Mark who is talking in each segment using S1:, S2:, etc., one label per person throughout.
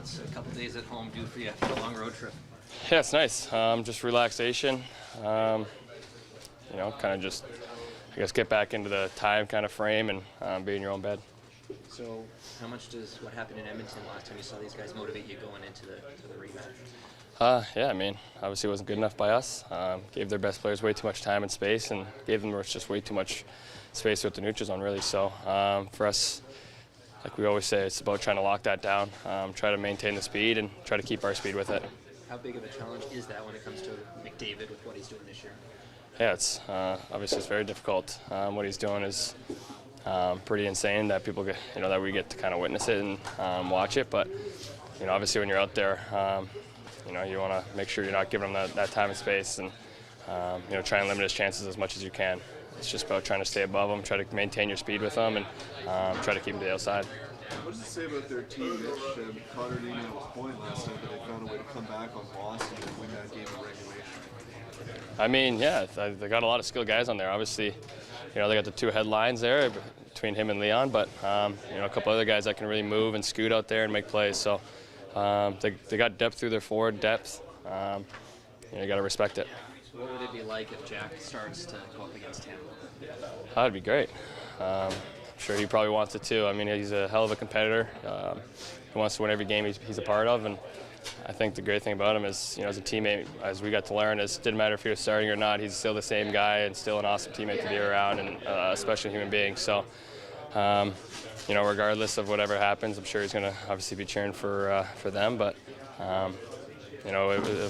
S1: What's a couple days at home do for you after a long road trip?
S2: Yeah, it's nice. Just relaxation. Kind of just, I guess, get back into the time kind of frame and be in your own bed.
S1: So, how much does what happened in Edmonton last time you saw these guys motivate you going into the rematch?
S2: Yeah, I mean, obviously it wasn't good enough by us. Gave their best players way too much time and space, and gave them just way too much space with the neutral zone, really. So for us, like we always say, it's about trying to lock that down, try to maintain the speed, and try to keep our speed with it.
S1: How big of a challenge is that when it comes to McDavid with what he's doing this year?
S2: Yeah, it's obviously it's very difficult. What he's doing is pretty insane that people get, that we get to kind of witness it and watch it. But obviously when you're out there, you want to make sure you're not giving him that time and space, and try and limit his chances as much as you can. It's just about trying to stay above him, try to maintain your speed with him, and try to keep him to the outside.
S3: What does it say about their team, Mitch? Connor didn't have a point last night, but they found a way to come back on Boston and win that game in regulation.
S2: I mean, yeah, they got a lot of skilled guys on there. Obviously, they got the two headlines there between him and Leon, but a couple other guys that can really move and scoot out there and make plays. So they got depth through their forward depth. You got to respect it.
S1: What would it be like if Jack starts to go up against him?
S2: That'd be great. I'm sure he probably wants it too. I mean, he's a hell of a competitor. He wants to win every game he's a part of, and I think the great thing about him is, as a teammate, as we got to learn, it didn't matter if he was starting or not, he's still the same guy and still an awesome teammate to be around, and a special human being. So, regardless of whatever happens, I'm sure he's going to obviously be cheering for them, but I'm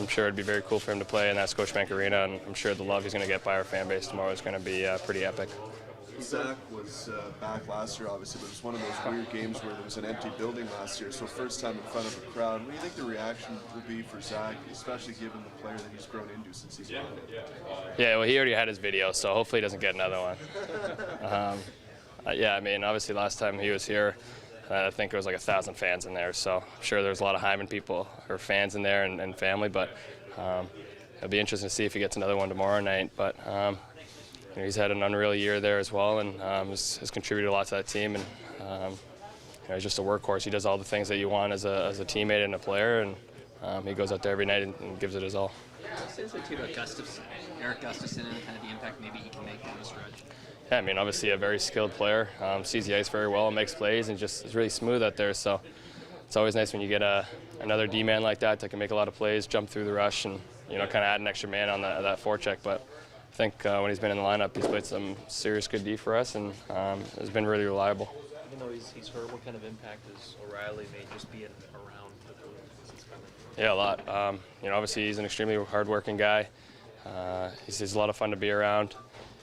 S2: sure it'd be very cool for him to play in that Scotiabank Arena, and I'm sure the love he's going to get by our fan base tomorrow is going to be pretty epic.
S3: Zach was back last year, obviously, but it was one of those weird games where there was an empty building last year, so first time in front of a crowd. What do you think the reaction will be for Zach, especially given the player that he's grown into since he's grown in?
S2: Yeah, well, he already had his video, so hopefully he doesn't get another one. Yeah, I mean, obviously last time he was here, I think it was like 1,000 fans in there, so I'm sure there's a lot of Hyman people or fans in there and family, but it'll be interesting to see if he gets another one tomorrow night. But he's had an unreal year there as well, and has contributed a lot to that team, and he's just a workhorse. He does all the things that you want as a teammate and a player, and he goes out there every night and gives it his all.
S1: What does it say too about Eric Gustafson, and kind of the impact maybe he can make down the stretch?
S2: Yeah, I mean, obviously a very skilled player, sees the ice very well, makes plays, and just is really smooth out there. So it's always nice when you get another D-man like that can make a lot of plays, jump through the rush, and kind of add an extra man on that forecheck. But I think when he's been in the lineup, he's played some serious good D for us, and has been really reliable.
S4: Even though he's hurt, what kind of impact has O'Reilly made just being around since coming?
S2: Yeah, a lot. Obviously he's an extremely hard-working guy. He's a lot of fun to be around.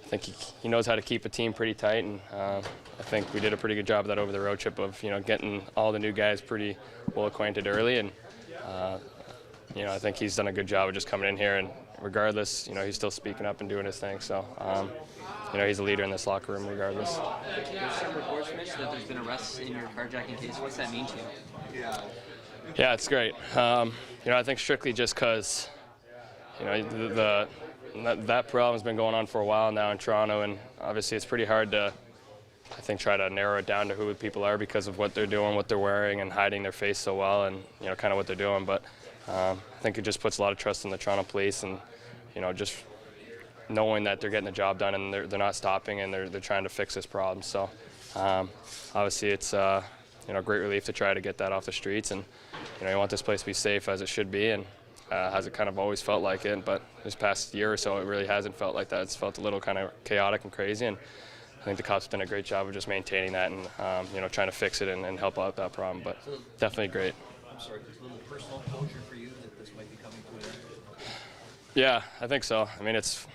S2: I think he knows how to keep a team pretty tight, and I think we did a pretty good job of that over the road trip of getting all the new guys pretty well acquainted early, and I think he's done a good job of just coming in here, and regardless, he's still speaking up and doing his thing. So he's a leader in this locker room regardless.
S1: There's some reports, Mitch, that there's been arrests in your carjacking case. What's that mean to you?
S2: Yeah, it's great. I think strictly just because that problem's been going on for a while now in Toronto, and obviously it's pretty hard to, I think, try to narrow it down to who the people are because of what they're doing, what they're wearing, and hiding their face so well, and kind of what they're doing. But I think it just puts a lot of trust in the Toronto police, and just knowing that they're getting the job done and they're not stopping, and they're trying to fix this problem. So obviously it's great relief to try to get that off the streets, and you want this place to be safe as it should be, and has it kind of always felt like it, but this past year or so it really hasn't felt like that. It's felt a little kind of chaotic and crazy, and I think the cops have done a great job of just maintaining that and trying to fix it and help out that problem, but definitely great.
S4: I'm sorry, there's a little personal closure for you that this might be coming to an end?
S2: Yeah, I think so. I mean, it's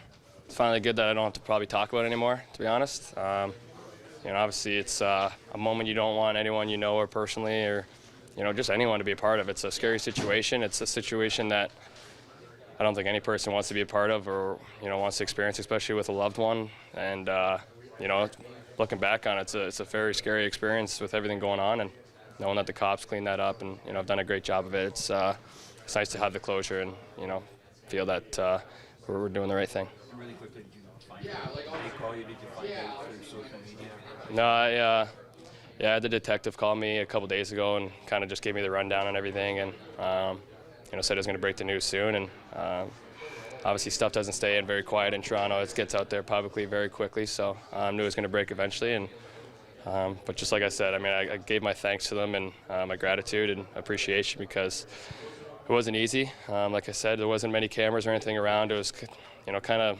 S2: finally good that I don't have to probably talk about it anymore, to be honest. Obviously it's a moment you don't want anyone or personally or just anyone to be a part of. It's a scary situation. It's a situation that I don't think any person wants to be a part of or wants to experience, especially with a loved one. And looking back on it, it's a very scary experience with everything going on, and knowing that the cops cleaned that up and have done a great job of it. It's nice to have the closure and feel that we're doing the right thing.
S4: Really quickly, did you find out? Did they call you? Did you find out through social media?
S2: No, Yeah, the detective called me a couple days ago and kind of just gave me the rundown on everything, and said he was going to break the news soon. And obviously, stuff doesn't stay in very quiet in Toronto. It gets out there publicly very quickly. So I knew it was going to break eventually. And but just like I said, I mean, I gave my thanks to them and my gratitude and appreciation, because it wasn't easy. Like I said, there wasn't many cameras or anything around. It was, kind of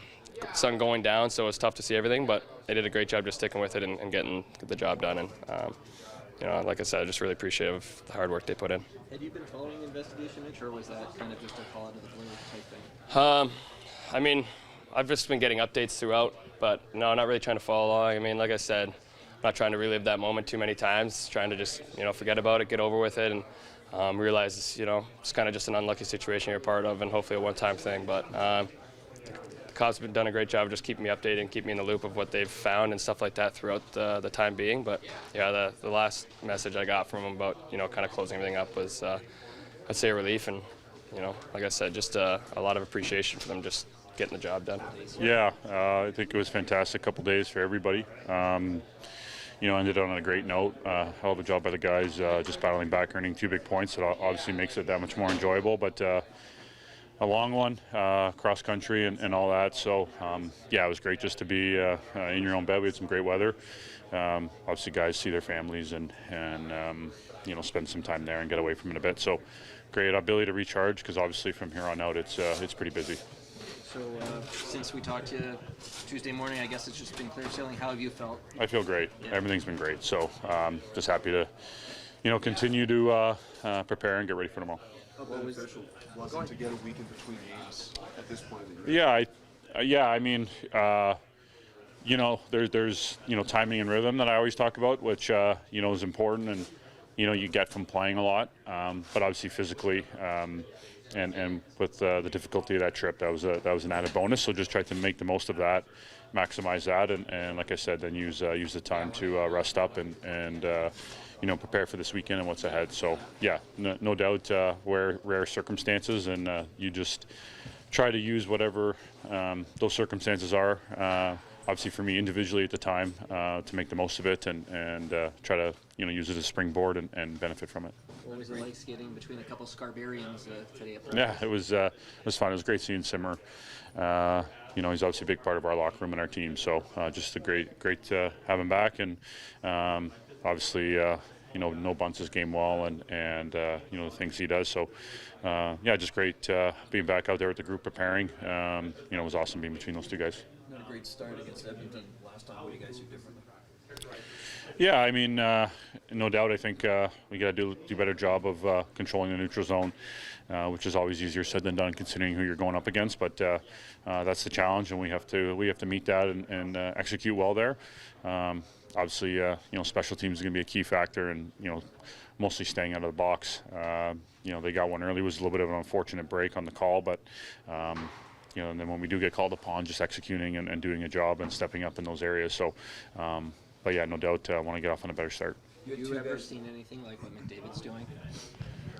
S2: sun going down, so it was tough to see everything. But they did a great job just sticking with it and getting the job done. And like I said, I just really appreciative of the hard work they put in.
S1: Had you been following the investigation, Mitch, or was that kind of just a call out of the blue type thing?
S2: I mean, I've just been getting updates throughout, but no, not really trying to follow along. I mean, like I said, I'm not trying to relive that moment too many times, trying to just, forget about it, get over with it, and realize, it's kind of just an unlucky situation you're part of, and hopefully a one-time thing. But the cops have done a great job of just keeping me updated and keeping me in the loop of what they've found and stuff like that throughout the time being. But yeah, the last message I got from them about, kind of closing everything up was, I'd say, a relief. And, like I said, just a lot of appreciation for them just getting the job done.
S5: Yeah, I think it was a fantastic couple days for everybody. Ended on a great note. Hell of a job by the guys, just battling back, earning 2 big points. It obviously makes it that much more enjoyable, but a long one, cross country and all that. So, it was great just to be in your own bed. We had some great weather. Obviously, guys see their families and spend some time there and get away from it a bit. So, great ability to recharge, because obviously from here on out it's pretty busy.
S1: So since we talked to you Tuesday morning, I guess it's just been clear sailing. How have you felt?
S5: I feel great.
S1: Yeah.
S5: Everything's been great. So just happy to, continue to prepare and get ready for tomorrow.
S3: How beneficial was it to get a week in between games at this point in the year? There's timing and rhythm that I always talk about, which is important, and you get from playing a lot, but obviously physically. And with the difficulty of that trip, that was an added bonus. So just try to make the most of that, maximize that, and like I said, then use the time to rest up and prepare for this weekend and what's ahead. So no doubt, rare circumstances, and you just try to use whatever those circumstances are. Obviously for me individually at the time, to make the most of it and try to use it as a springboard and benefit from it.
S1: What was it like skating between a couple Scarbarians today at practice?
S5: Yeah, it was fun. It was great seeing Simmer. He's obviously a big part of our locker room and our team. So just a great to have him back, and obviously no bunts his game well, and the things he does. So just great being back out there with the group preparing. It was awesome being between those two guys.
S4: Not a great start against Edmonton last time. What do you guys do differently?
S5: Yeah, I mean, no doubt. I think we got to do a better job of controlling the neutral zone, which is always easier said than done, considering who you're going up against. But that's the challenge, and we have to meet that and execute well there. Obviously, special teams is going to be a key factor, and mostly staying out of the box. They got one early. It was a little bit of an unfortunate break on the call, but. And then when we do get called upon, just executing and doing a job and stepping up in those areas. So. But no doubt, I want to get off on a better start.
S1: Have you ever seen anything like what McDavid's doing?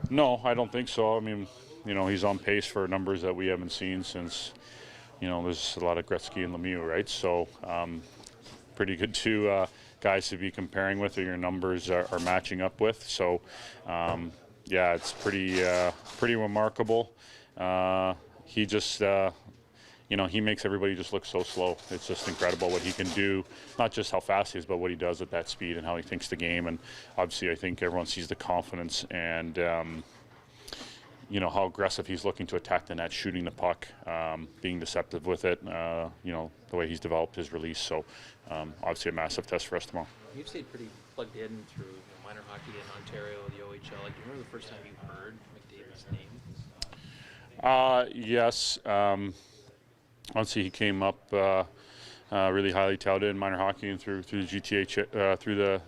S5: No, I don't think so. I mean, he's on pace for numbers that we haven't seen since, there's a lot of Gretzky and Lemieux, right? So, pretty good to guys to be comparing with, or your numbers are matching up with. So, it's pretty remarkable. He just. He makes everybody just look so slow. It's just incredible what he can do, not just how fast he is, but what he does at that speed and how he thinks the game. And obviously, I think everyone sees the confidence and, how aggressive he's looking to attack the net, shooting the puck, being deceptive with it, the way he's developed his release. So, obviously, a massive test for us tomorrow.
S4: You've stayed pretty plugged in through minor hockey in Ontario, the OHL. Like, do you remember the first time you heard McDavid's name?
S5: Yes. Obviously, he came up really highly touted in minor hockey and through the GTA, through the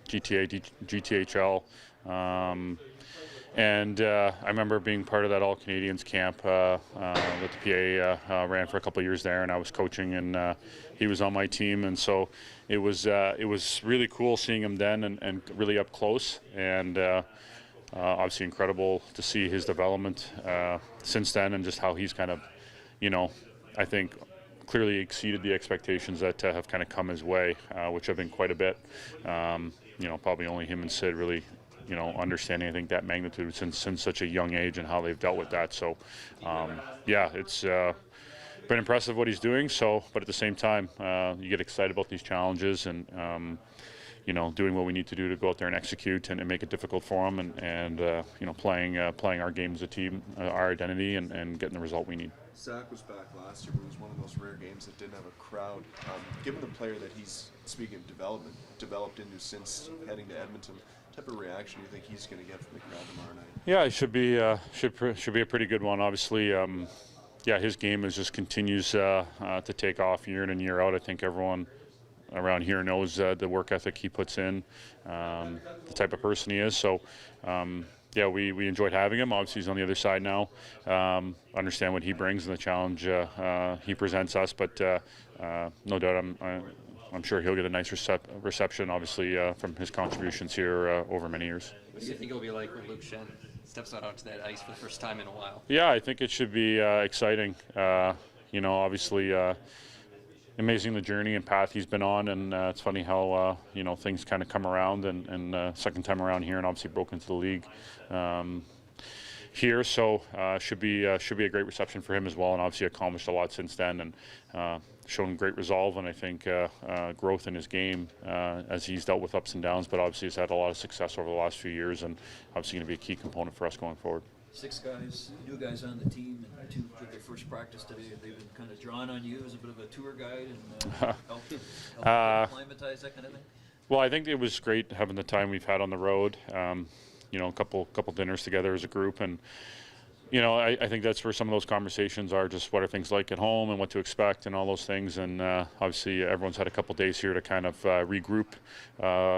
S5: GTA, GTHL, and I remember being part of that All Canadians camp that the PA ran for a couple of years there, and I was coaching, and he was on my team, and so it was really cool seeing him then and really up close, and obviously incredible to see his development since then, and just how he's kind of. I think clearly exceeded the expectations that have kind of come his way, which have been quite a bit. Probably only him and Sid really, understanding, I think, that magnitude since such a young age and how they've dealt with that. So, it's been impressive what he's doing. So, but at the same time, you get excited about these challenges and, doing what we need to do to go out there and execute and make it difficult for them and playing our game as a team, our identity, and getting the result we need.
S3: Zach was back last year, but it was one of those rare games that didn't have a crowd. Given the player that he's, speaking of development, developed into since heading to Edmonton, what type of reaction do you think he's going to get from the crowd tomorrow night?
S5: Yeah, it should be a pretty good one. Obviously, his game just continues to take off year in and year out. I think everyone around here knows the work ethic he puts in, the type of person he is. So, we enjoyed having him. Obviously, he's on the other side now. Understand what he brings and the challenge he presents us, but no doubt I'm sure he'll get a nice reception, obviously, from his contributions here over many years.
S1: What do you think it'll be like when Luke Shen steps out onto that ice for the first time in a while?
S5: Yeah, I think it should be exciting. Obviously, amazing the journey and path he's been on, and it's funny how things kind of come around. And second time around here, and obviously broke into the league here, so should be a great reception for him as well. And obviously accomplished a lot since then, and shown great resolve and I think growth in his game as he's dealt with ups and downs. But obviously has had a lot of success over the last few years, and obviously going to be a key component for us going forward.
S6: 6 guys, new guys on the team, and 2 did their first practice today. They've been kind of drawn on you as a bit of a tour guide and help acclimatize, that kind of thing.
S5: Well, I think it was great having the time we've had on the road. A couple dinners together as a group, and I think that's where some of those conversations are. Just what are things like at home and what to expect and all those things. And obviously everyone's had a couple days here to kind of regroup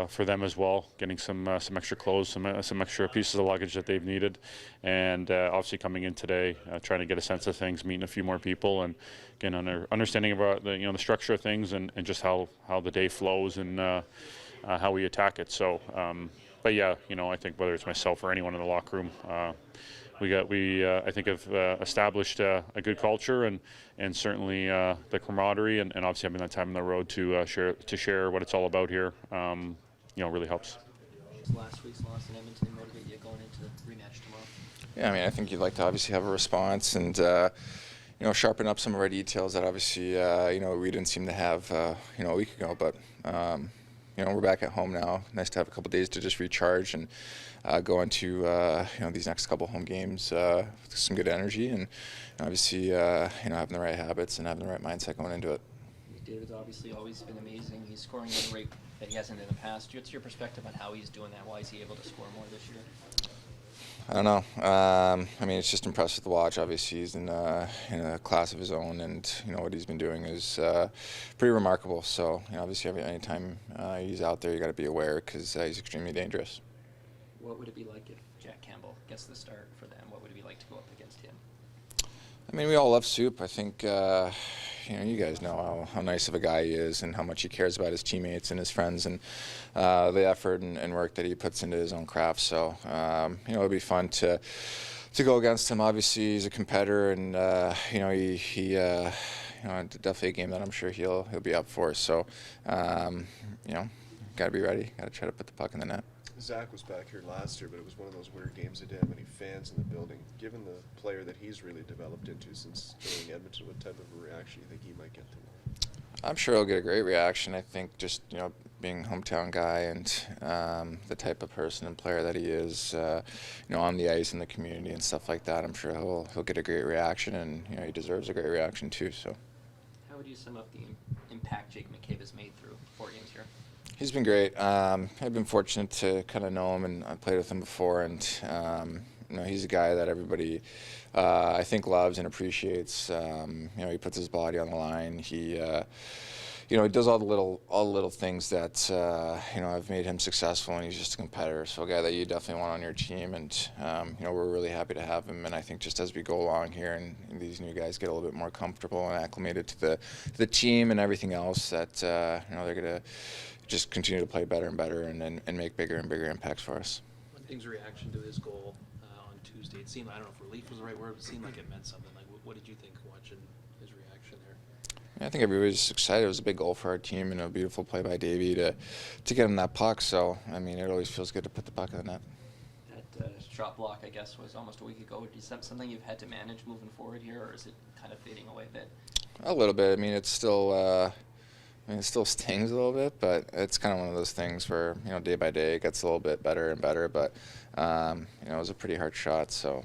S5: for them as well, getting some extra clothes, some extra pieces of luggage that they've needed, and obviously coming in today, trying to get a sense of things, meeting a few more people, and again understanding about the structure of things and just how the day flows and how we attack it. So. But yeah, I think whether it's myself or anyone in the locker room, I think have established a good culture and certainly the camaraderie and obviously having that time on the road to share what it's all about here, really helps.
S1: Last week's loss in Edmonton motivate you going into the rematch tomorrow?
S7: Yeah, I mean, I think you'd like to obviously have a response and sharpen up some of our details that obviously we didn't seem to have a week ago, but. We're back at home now. Nice to have a couple days to just recharge and go into these next couple home games with some good energy and obviously having the right habits and having the right mindset going into it.
S1: David's obviously always been amazing. He's scoring at a rate that he hasn't in the past. What's your perspective on how he's doing that? Why is he able to score more this year?
S7: I don't know. I mean, it's just impressive to watch. Obviously, he's in a class of his own, and what he's been doing is pretty remarkable. So, obviously, anytime he's out there, you got to be aware because he's extremely dangerous.
S1: What would it be like if Jack Campbell gets the start for them? What would it be like to go up against him?
S7: I mean, we all love Soup. I think you guys know how nice of a guy he is and how much he cares about his teammates and his friends and the effort and work that he puts into his own craft. So, it'll be fun to go against him. Obviously, he's a competitor, and he definitely a game that I'm sure he'll be up for. So, got to be ready. Got to try to put the puck in the net.
S3: Zach was back here last year, but it was one of those weird games that didn't have any fans in the building. Given the player that he's really developed into since joining Edmonton, what type of a reaction do you think he might get to?
S7: I'm sure he'll get a great reaction. I think just being a hometown guy and the type of person and player that he is, on the ice in the community and stuff like that, I'm sure he'll get a great reaction, and he deserves a great reaction too. So.
S1: How would you sum up the impact Jake McCabe has made through 4 games here?
S7: He's been great. I've been fortunate to kind of know him, and I played with him before, and he's a guy that everybody I think loves and appreciates. He puts his body on the line. He he does all the little things that have made him successful, and he's just a competitor. So a guy that you definitely want on your team, and we're really happy to have him. And I think just as we go along here and these new guys get a little bit more comfortable and acclimated to the team and everything else, that they're gonna just continue to play better and better and make bigger and bigger impacts for us.
S4: One thing's reaction to his goal on Tuesday, it seemed, I don't know if relief was the right word, but it seemed like it meant something. Like, what did you think watching his reaction there?
S7: I think everybody's excited. It was a big goal for our team and a beautiful play by Davey to get him that puck. So, I mean, it always feels good to put the puck in the net.
S1: That shot block, I guess, was almost a week ago. Is that something you've had to manage moving forward here, or is it kind of fading away a bit?
S7: A little bit. I mean, it's still. It still stings a little bit, but it's kind of one of those things where, day by day it gets a little bit better and better. But, it was a pretty hard shot. So,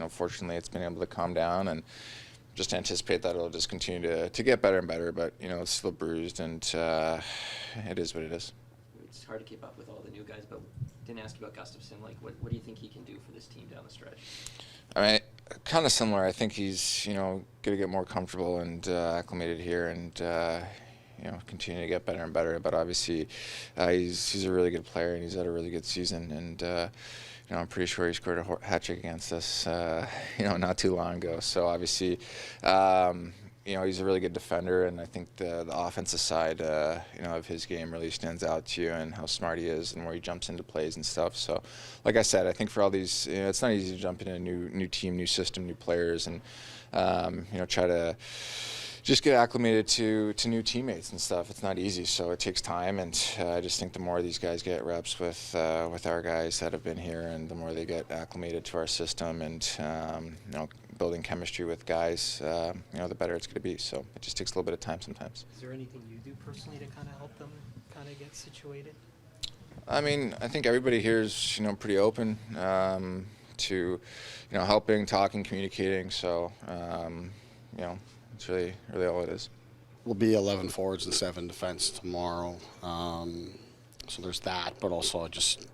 S7: fortunately it's been able to calm down and just anticipate that it'll just continue to get better and better. But, it's still bruised and it is what it is.
S1: It's hard to keep up with all the new guys, but didn't ask you about Gustafsson. Like, what do you think he can do for this team down the stretch?
S7: I mean, kind of similar. I think he's, going to get more comfortable and acclimated here and, continue to get better and better. But obviously, he's a really good player and he's had a really good season. And I'm pretty sure he scored a hat trick against us, not too long ago. So obviously, he's a really good defender, and I think the offensive side, of his game really stands out to you, and how smart he is, and where he jumps into plays and stuff. So, like I said, I think for all these, it's not easy to jump into a new team, new system, new players, and try to just get acclimated to new teammates and stuff. It's not easy, so it takes time, and I just think the more these guys get reps with our guys that have been here, and the more they get acclimated to our system, and building chemistry with guys, the better it's going to be. So it just takes a little bit of time sometimes.
S8: Is there anything you do personally to kind of help them kind of get situated?
S7: I mean, I think everybody here is pretty open to helping, talking, communicating. So it's really all it is.
S9: We'll be 11 forwards and 7 defense tomorrow. So there's that, but also just,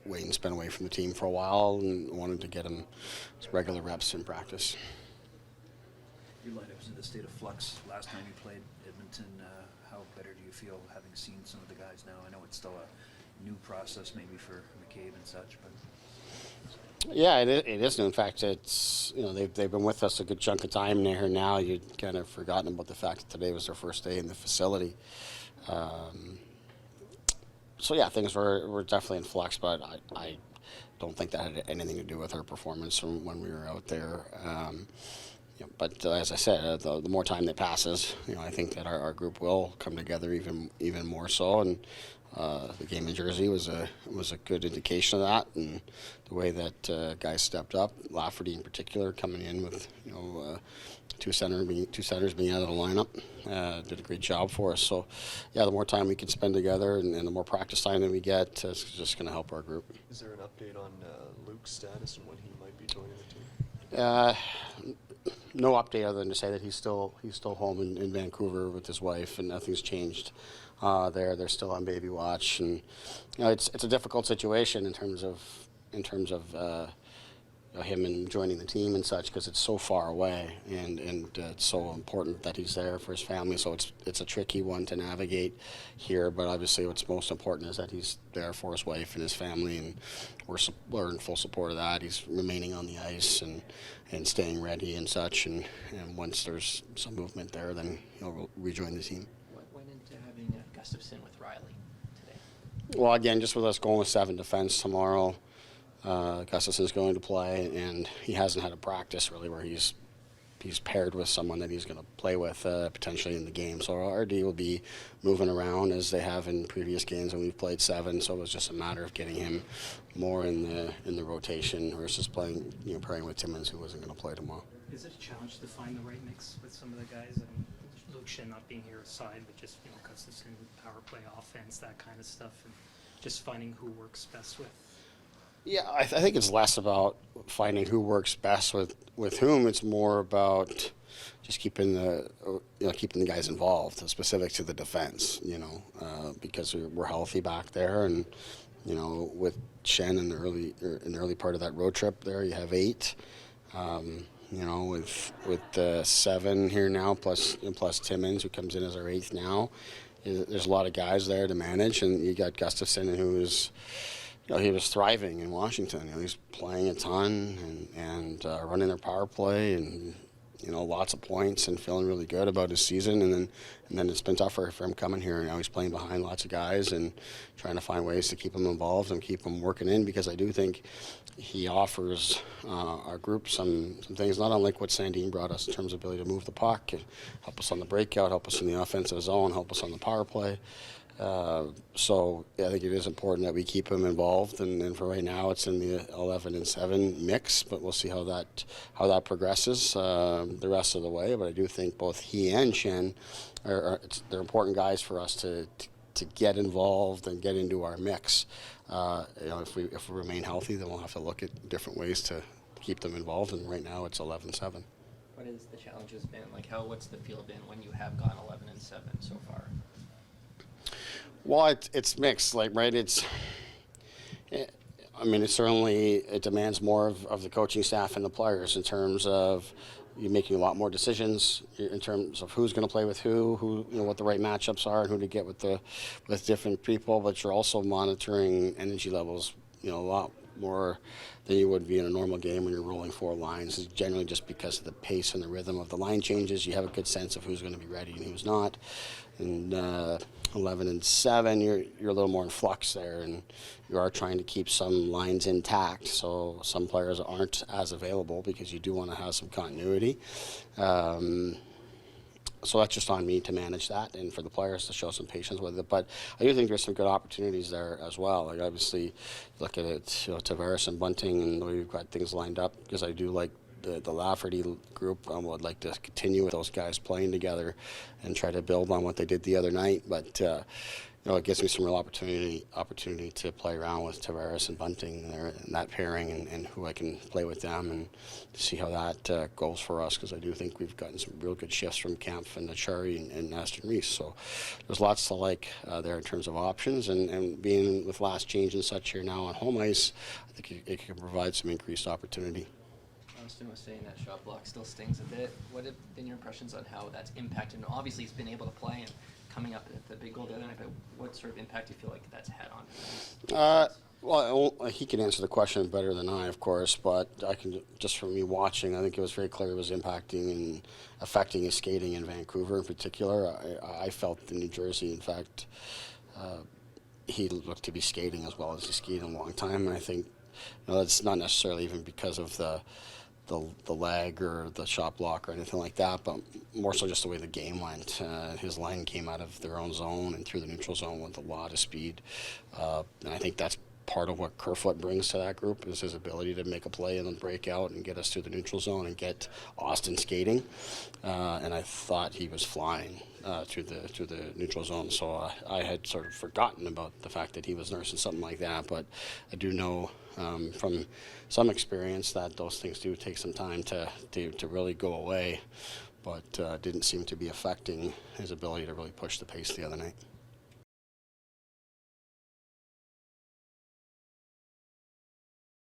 S9: Wayne's been away from the team for a while and wanted to get him regular reps in practice.
S6: Your lineup was in a state of flux last time you played Edmonton. How better do you feel having seen some of the guys now? I know it's still a new process maybe for McCabe and such, but...
S9: Yeah, it is new. In fact, it's they've been with us a good chunk of time here now. You'd kind of forgotten about the fact that today was their first day in the facility. So yeah, things were definitely in flux, but I don't think that had anything to do with our performance from when we were out there. But as I said, the more time that passes, I think that our group will come together even more so. And the game in Jersey was a good indication of that, and the way that guys stepped up, Lafferty in particular, coming in with two centers being out of the lineup, did a great job for us. So, yeah, the more time we can spend together and the more practice time that we get, it's just going to help our group.
S3: Is there an update on Luke's status and when he might be joining the team?
S9: No update other than to say that he's still home in Vancouver with his wife, and nothing's changed there. They're still on baby watch, and it's a difficult situation in terms of him and joining the team and such, because it's so far away, and it's so important that he's there for his family. So it's a tricky one to navigate here, but obviously what's most important is that he's there for his wife and his family, and we're in full support of that. He's remaining on the ice and staying ready and such, and once there's some movement there, then he'll rejoin the team.
S1: What went into having Gustafsson with Riley today?
S9: Well, again, just with us going with 7 defense tomorrow, Gustafsson's going to play, and he hasn't had a practice really where he's paired with someone that he's going to play with potentially in the game. So our D will be moving around as they have in previous games when we've played 7. So it was just a matter of getting him more in the rotation versus pairing with Timmins, who wasn't going to play tomorrow.
S8: Is it a challenge to find the right mix with some of the guys? I mean, Luke Shin not being here aside, but just Gustafsson, power play, offense, that kind of stuff, and just finding who works best with.
S9: Yeah, I think it's less about finding who works best with whom. It's more about just keeping the guys involved, specific to the defense. Because we're healthy back there, and with Shen in the early part of that road trip there, you have 8. With 7 here now, plus Timmins, who comes in as our 8th now. There's a lot of guys there to manage, and you got Gustafsson, who's. He was thriving in Washington. He's playing a ton and running their power play, and lots of points and feeling really good about his season, and then it's been tougher for him coming here. Now he's playing behind lots of guys and trying to find ways to keep him involved and keep him working in, because I do think he offers our group some things, not unlike what Sandine brought us in terms of ability to move the puck, and help us on the breakout, help us in the offensive zone, help us on the power play. So I think it is important that we keep him involved, and for right now it's in the 11-7 mix, but we'll see how that progresses the rest of the way. But I do think both he and Shen they're important guys for us to get involved and get into our mix. If we remain healthy, then we'll have to look at different ways to keep them involved, and right now it's 11-7.
S1: What has the challenges been? Like, what's the feel been when you have gone 11-7 so far?
S9: Well, it's mixed, right? It's certainly it demands more of the coaching staff and the players in terms of you making a lot more decisions in terms of who's going to play with who, what the right matchups are, and who to get with different people. But you're also monitoring energy levels, a lot more than you would be in a normal game when you're rolling 4 lines. Generally, just because of the pace and the rhythm of the line changes, you have a good sense of who's going to be ready and who's not. And 11-7, you're a little more in flux there, and you are trying to keep some lines intact. So some players aren't as available because you do want to have some continuity. So that's just on me to manage that, and for the players to show some patience with it. But I do think there's some good opportunities there as well. Like, obviously, look at it, Tavares and Bunting, and we've got things lined up, because I do like the Lafferty group. I would like to continue with those guys playing together and try to build on what they did the other night. But it gives me some real opportunity to play around with Tavares and Bunting there in that pairing, and who I can play with them, and see how that goes for us, because I do think we've gotten some real good shifts from Keefe and Achari and Aston Reese. So there's lots to like there in terms of options, and being with last change and such here now on home ice, I think it can provide some increased opportunity.
S1: Austin was saying that shot block still stings a bit. What have been your impressions on how that's impacted? Obviously, he's been able to play and coming up at the big goal the other night, but what sort of impact do you feel like that's had on him?
S9: Well, he can answer the question better than I, of course, but I can, just from me watching, I think it was very clear it was impacting and affecting his skating in Vancouver in particular. I felt in New Jersey, in fact, he looked to be skating as well as he skated in a long time, and I think that's not necessarily even because of the leg or the shot block or anything like that, but more so just the way the game went. His line came out of their own zone and through the neutral zone with a lot of speed, and I think that's part of what Kerfoot brings to that group, is his ability to make a play and then break out and get us to the neutral zone and get Austin skating. And I thought he was flying through the neutral zone, so I had sort of forgotten about the fact that he was nursing something like that. But I do know from some experience that those things do take some time to really go away, but didn't seem to be affecting his ability to really push the pace the other night.